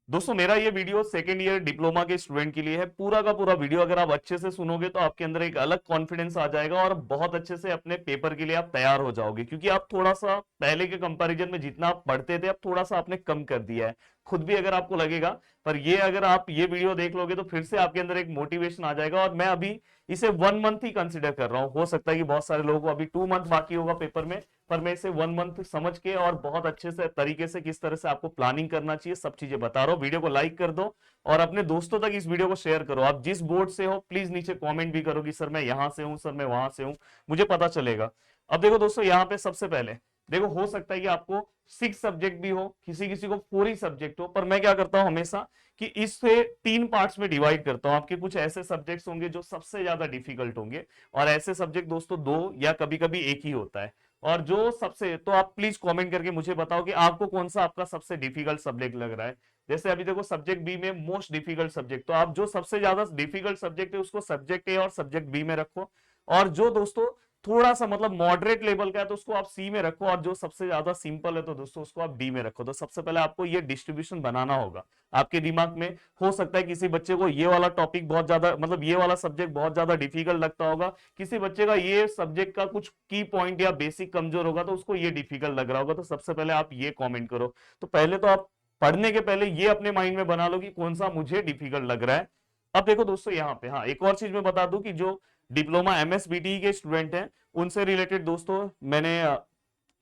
दोस्तों मेरा ये वीडियो सेकेंड ईयर डिप्लोमा के स्टूडेंट के लिए है। पूरा का पूरा वीडियो अगर आप अच्छे से सुनोगे तो आपके अंदर एक अलग कॉन्फिडेंस आ जाएगा और बहुत अच्छे से अपने पेपर के लिए आप तैयार हो जाओगे, क्योंकि आप थोड़ा सा पहले के कंपैरिजन में जितना आप पढ़ते थे अब थोड़ा सा आपने कम कर दिया है। खुद भी अगर आपको लगेगा, पर ये अगर आप ये वीडियो देख लोगे तो फिर से आपके अंदर एक मोटिवेशन आ जाएगा। और मैं अभी इसे 1 मंथ ही कंसिडर कर रहा हूँ। हो सकता है कि बहुत सारे लोगों को अभी 2 मंथ बाकी होगा पेपर में, पर मैं इसे 1 मंथ समझ के और बहुत अच्छे से तरीके से किस तरह से आपको प्लानिंग करना चाहिए सब चीजें बता रहा हूँ। वीडियो को लाइक कर दो और अपने दोस्तों तक इस वीडियो को शेयर करो। आप जिस बोर्ड से हो प्लीज नीचे कमेंट भी करो कि सर मैं यहां से हूं, सर मैं वहां से हूं, मुझे पता चलेगा। अब देखो दोस्तों, यहाँ पे सबसे पहले देखो, हो सकता है कि आपको 6 सब्जेक्ट भी हो, किसी किसी को 4 ही सब्जेक्ट हो, पर मैं क्या करता हूं हमेशा कि इससे 3 पार्ट्स में डिवाइड करता हूं। आपके कुछ ऐसे सब्जेक्ट्स होंगे जो सबसे ज्यादा डिफिकल्ट होंगे, और ऐसे सब्जेक्ट दोस्तों 2 या कभी कभी एक ही होता है। और जो सबसे, तो आप प्लीज कमेंट करके मुझे बताओ कि आपको कौन सा आपका सबसे डिफिकल्ट सब्जेक्ट लग रहा है। जैसे अभी देखो सब्जेक्ट बी में मोस्ट डिफिकल्ट सब्जेक्ट, तो आप जो सबसे ज्यादा डिफिकल्ट सब्जेक्ट है उसको सब्जेक्ट ए और सब्जेक्ट बी में रखो। और जो दोस्तों थोड़ा सा मतलब मॉडरेट लेवल का है तो उसको आप सी में रखो, और जो सबसे ज्यादा सिंपल है तो दोस्तों उसको आप डी में रखो। तो सबसे पहले आपको ये डिस्ट्रीब्यूशन बनाना होगा आपके दिमाग में। हो सकता है किसी बच्चे को ये वाला टॉपिक बहुत ज्यादा, मतलब ये वाला सब्जेक्ट बहुत ज्यादा डिफिकल्ट लगता होगा, किसी बच्चे का ये सब्जेक्ट का कुछ की पॉइंट या बेसिक कमजोर होगा तो उसको ये डिफिकल्ट लग रहा होगा। तो सबसे पहले आप ये कमेंट करो। तो पहले तो आप पढ़ने के पहले ये अपने माइंड में बना लो कि कौन सा मुझे डिफिकल्ट लग रहा है। अब देखो दोस्तों यहाँ पे, हाँ एक और चीज मैं बता दूं कि जो डिप्लोमा एमएसबीटी के स्टूडेंट हैं उनसे रिलेटेड दोस्तों मैंने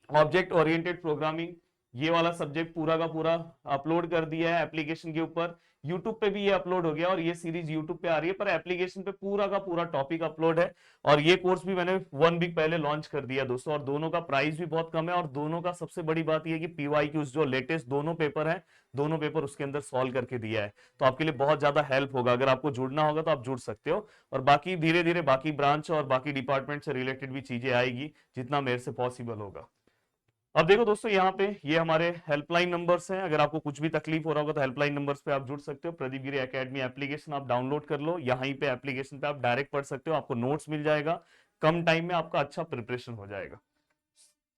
ऑब्जेक्ट ओरिएंटेड प्रोग्रामिंग ये वाला सब्जेक्ट पूरा का पूरा अपलोड कर दिया है एप्लीकेशन के ऊपर। यूट्यूब पे भी ये अपलोड हो गया और ये सीरीज यूट्यूब पे आ रही है, पर एप्लीकेशन पे पूरा का पूरा टॉपिक अपलोड है। और ये कोर्स भी मैंने 1 वीक पहले लॉन्च कर दिया दोस्तों, और दोनों का प्राइस भी बहुत कम है। और दोनों का सबसे बड़ी बात ये कि पीवाईक्यूज जो लेटेस्ट दोनों पेपर है, दोनों पेपर उसके अंदर सॉल्व करके दिया है। तो आपके लिए बहुत ज्यादा हेल्प होगा। अगर आपको जुड़ना होगा तो आप जुड़ सकते हो, और बाकी धीरे धीरे बाकी ब्रांच और बाकी डिपार्टमेंट से रिलेटेड भी चीजें आएगी जितना मेरे से पॉसिबल होगा। अब देखो दोस्तों यहाँ पे ये हमारे हेल्पलाइन नंबर्स हैं। अगर आपको कुछ भी तकलीफ हो रहा होगा तो हेल्पलाइन नंबर्स पे आप जुड़ सकते हो। प्रदीप गिरी एकेडमी एप्लीकेशन आप डाउनलोड कर लो, यहीं पे एप्लीकेशन पे आप डायरेक्ट पढ़ सकते हो, आपको नोट्स मिल जाएगा, कम टाइम में आपका अच्छा प्रिपरेशन हो जाएगा।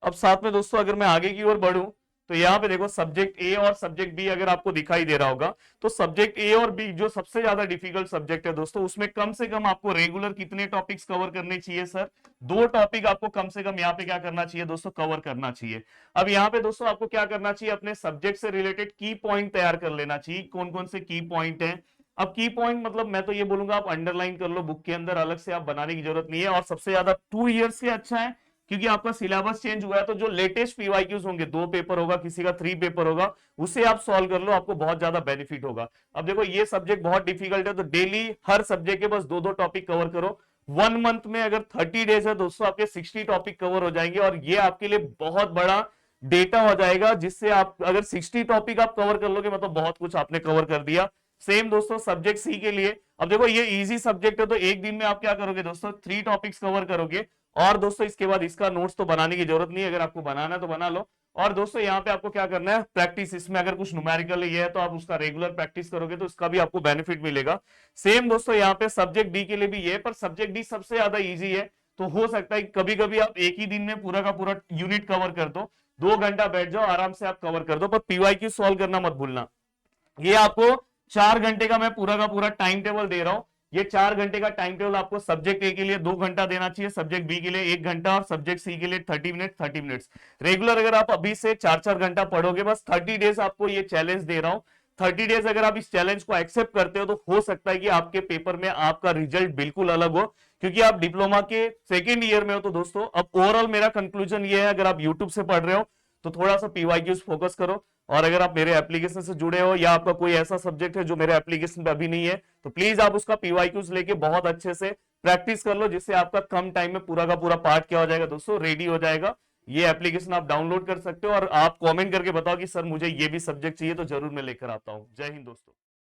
अब साथ में दोस्तों अगर मैं आगे की ओर बढ़ूं तो यहाँ पे देखो सब्जेक्ट ए और सब्जेक्ट बी अगर आपको दिखाई दे रहा होगा, तो सब्जेक्ट ए और बी जो सबसे ज्यादा डिफिकल्ट सब्जेक्ट है दोस्तों, उसमें कम से कम आपको रेगुलर कितने टॉपिक्स कवर करने चाहिए सर? 2 टॉपिक आपको कम से कम यहाँ पे क्या करना चाहिए दोस्तों, कवर करना चाहिए। अब यहाँ पे दोस्तों आपको क्या करना चाहिए, अपने सब्जेक्ट से रिलेटेड की पॉइंट तैयार कर लेना चाहिए। कौन कौन से की पॉइंट है? अब की पॉइंट मतलब मैं तो ये बोलूंगा आप अंडरलाइन कर लो बुक के अंदर, अलग से आप बनाने की जरूरत नहीं है। और सबसे ज्यादा 2 इयर्स के अच्छा है, क्योंकि आपका सिलेबस चेंज हुआ है तो जो लेटेस्ट पीवाईक्यूज होंगे, 2 पेपर होगा, किसी का 3 पेपर होगा, उसे आप सॉल्व कर लो, आपको बहुत ज्यादा बेनिफिट होगा। अब देखो ये सब्जेक्ट बहुत डिफिकल्ट है तो डेली हर सब्जेक्ट के बस 2-2 टॉपिक कवर करो। 1 मंथ में अगर 30 डेज है दोस्तों, आपके 60 टॉपिक कवर हो जाएंगे, और ये आपके लिए बहुत बड़ा डेटा हो जाएगा, जिससे आप अगर 60 टॉपिक आप कवर कर लोगे मतलब बहुत कुछ आपने कवर कर दिया। सेम दोस्तों सब्जेक्ट सी के लिए, अब देखो ये इजी सब्जेक्ट है तो एक दिन में आप क्या करोगे दोस्तों, 3 टॉपिक्स कवर करोगे। और दोस्तों इसके बाद इसका नोट्स तो बनाने की जरूरत नहीं है, अगर आपको बनाना है तो बना लो। और दोस्तों यहाँ पे आपको क्या करना है, प्रैक्टिस। इसमें अगर कुछ न्यूमेरिकल ये है तो आप उसका रेगुलर प्रैक्टिस करोगे तो इसका भी आपको बेनिफिट मिलेगा। सेम दोस्तों यहाँ पे सब्जेक्ट डी के लिए भी ये, पर सब्जेक्ट डी सबसे ज्यादा इजी है। तो हो सकता है कभी कभी आप एक ही दिन में पूरा का पूरा यूनिट कवर कर दो, 2 घंटा बैठ जाओ आराम से आप कवर कर दो, पर पीवाईक्यू सॉल्व करना मत भूलना। ये आपको 4 घंटे का मैं पूरा का पूरा टाइम टेबल दे रहा हूं। ये 4 घंटे का टाइम टेबल आपको सब्जेक्ट ए के लिए 2 घंटा देना चाहिए, सब्जेक्ट बी के लिए 1 घंटा, और सब्जेक्ट सी के लिए 30 मिनट्स रेगुलर। अगर आप अभी से 4-4 घंटा पढ़ोगे, बस 30 डेज आपको ये चैलेंज दे रहा हूं। 30 डेज अगर आप इस चैलेंज को एक्सेप्ट करते हो तो हो सकता है कि आपके पेपर में आपका रिजल्ट बिल्कुल अलग हो, क्योंकि आप डिप्लोमा के सेकेंड ईयर में हो। तो दोस्तों अब ओवरऑल मेरा कंक्लूजन ये है, अगर आप यूट्यूब से पढ़ रहे हो तो थोड़ा सा पीवाईक्यूज फोकस करो, और अगर आप मेरे एप्लीकेशन से जुड़े हो या आपका कोई ऐसा सब्जेक्ट है जो मेरे एप्लीकेशन पे अभी नहीं है, तो प्लीज आप उसका पीवाईक्यूज लेके बहुत अच्छे से प्रैक्टिस कर लो, जिससे आपका कम टाइम में पूरा का पूरा पार्ट क्या हो जाएगा दोस्तों, रेडी हो जाएगा। ये एप्लीकेशन आप डाउनलोड कर सकते हो, और आप कमेंट करके बताओ कि सर मुझे ये भी सब्जेक्ट चाहिए, तो जरूर मैं लेकर आता हूं। जय हिंद दोस्तों।